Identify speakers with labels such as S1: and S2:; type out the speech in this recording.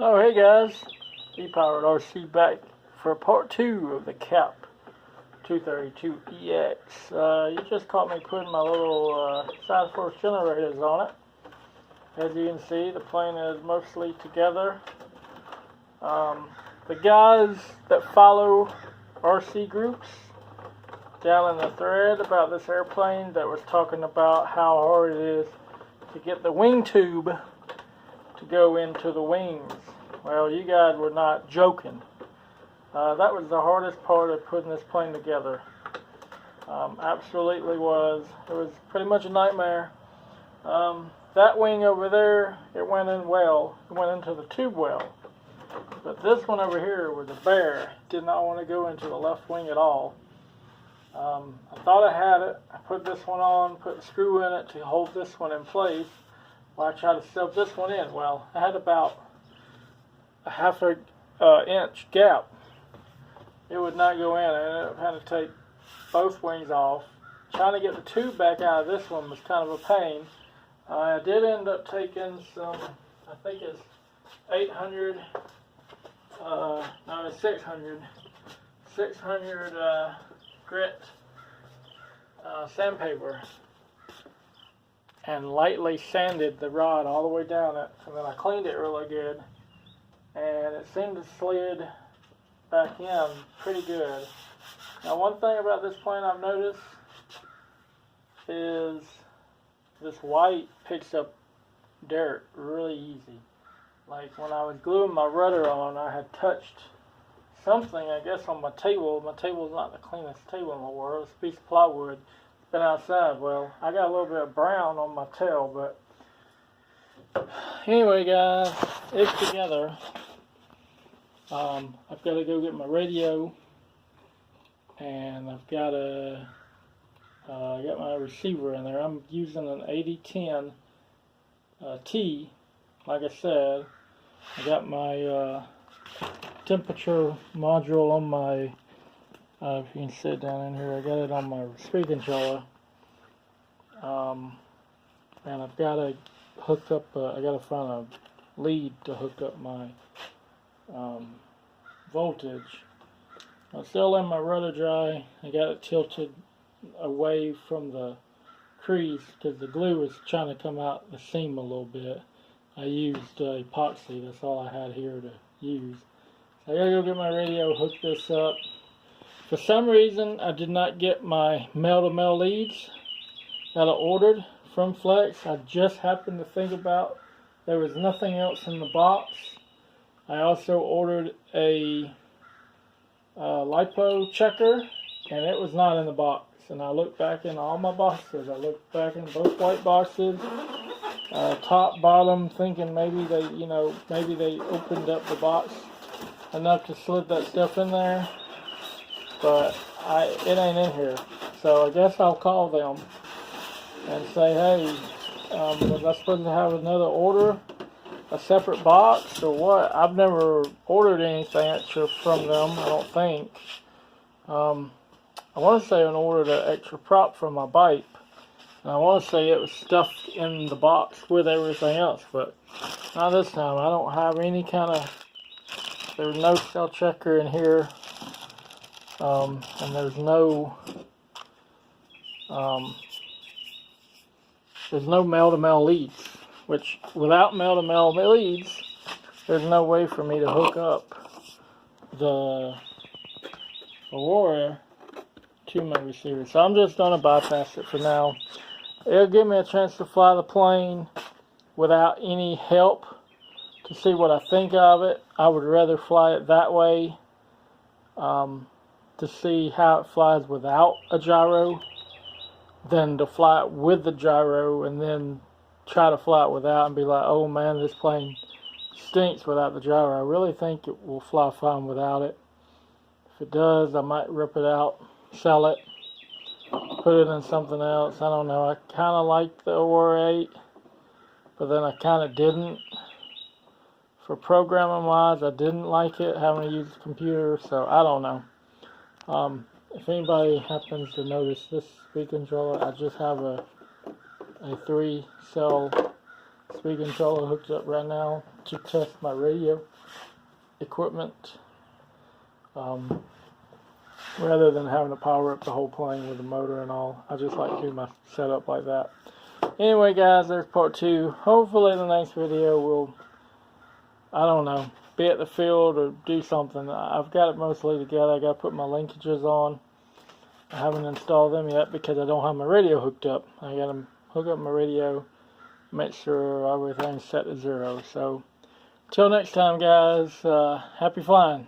S1: Oh, hey guys, E-Powered RC back for part 2 of the CAP 232EX. You just caught me putting my little side force generators on it. As you can see, the plane is mostly together. The guys that follow RC groups down in the thread about this airplane that was talking about how hard it is to get the wing tube to go into the wings. Well, you guys were not joking. That was the hardest part of putting this plane together. Absolutely was. It was pretty much a nightmare. That wing over there, it went in well. It went into the tube well. But this one over here was a bear. Did not want to go into the left wing at all. I thought I had it. I put this one on, put the screw in it to hold this one in place while I tried to stuff this one in. Well, I had about a half a inch gap. It would not go in. I ended up having to take both wings off. Trying to get the tube back out of this one was kind of a pain. I did end up taking some, I think it's 800, no, it's 600 grit sandpaper and lightly sanded the rod all the way down it, and then I cleaned it really good, and it seemed to slid back in pretty good. Now, one thing about this plane I've noticed is this white picks up dirt really easy. Like when I was gluing my rudder on, I had touched something, I guess, on my table. My table's not the cleanest table in the world. It's a piece of plywood. It's been outside. Well, I got a little bit of brown on my tail, but anyway, guys, it's together. I've got to go get my radio, and I've got to get my receiver in there. I'm using an 8010 T. Like I said, I got my temperature module on my, if you can see it down in here, I got it on my speed controller, and I've got to hook up, I got to find a lead to hook up my voltage. I'm still letting my rudder dry. I got it tilted away from the crease because the glue was trying to come out the seam a little bit. I used epoxy, that's all I had here to use. I gotta go get my radio, hook this up. For some reason, I did not get my male-to-male leads that I ordered from Flex. I just happened to think about there was nothing else in the box. I also ordered a LiPo checker, and it was not in the box. And I looked back in all my boxes. I looked back in both white boxes, top, bottom, thinking maybe they, maybe they opened up the box enough to slip that stuff in there, but it ain't in here. So I guess I'll call them and say, hey, was I supposed to have another order, a separate box, or what? I've never ordered anything extra from them, I don't think. I want to say I ordered an extra prop for my bike, and I want to say it was stuffed in the box with everything else, but not this time. I don't have any kind of, there's no cell checker in here, and there's no male-to-male leads, which without male-to-male leads, there's no way for me to hook up the Aurora to my receiver. So I'm just going to bypass it for now. It'll give me a chance to fly the plane without any help to see what I think of it. I would rather fly it that way to see how it flies without a gyro than to fly it with the gyro and then try to fly it without and be like, oh man, this plane stinks without the gyro. I really think it will fly fine without it. If it does, I might rip it out, sell it, put it in something else. I don't know. I kind of like the Aurora 8, but then I kind of didn't. For programming wise, I didn't like it, having to use the computer, so I don't know. If anybody happens to notice this speed controller, I just have a 3-cell speed controller hooked up right now to test my radio equipment. Rather than having to power up the whole plane with the motor and all, I just like to do my setup like that. Anyway, guys, there's part 2. Hopefully the next video will, I don't know, be at the field or do something. I've got it mostly together. I got to put my linkages on. I haven't installed them yet because I don't have my radio hooked up. I got to hook up my radio, make sure everything's set to 0. So, until next time, guys, happy flying.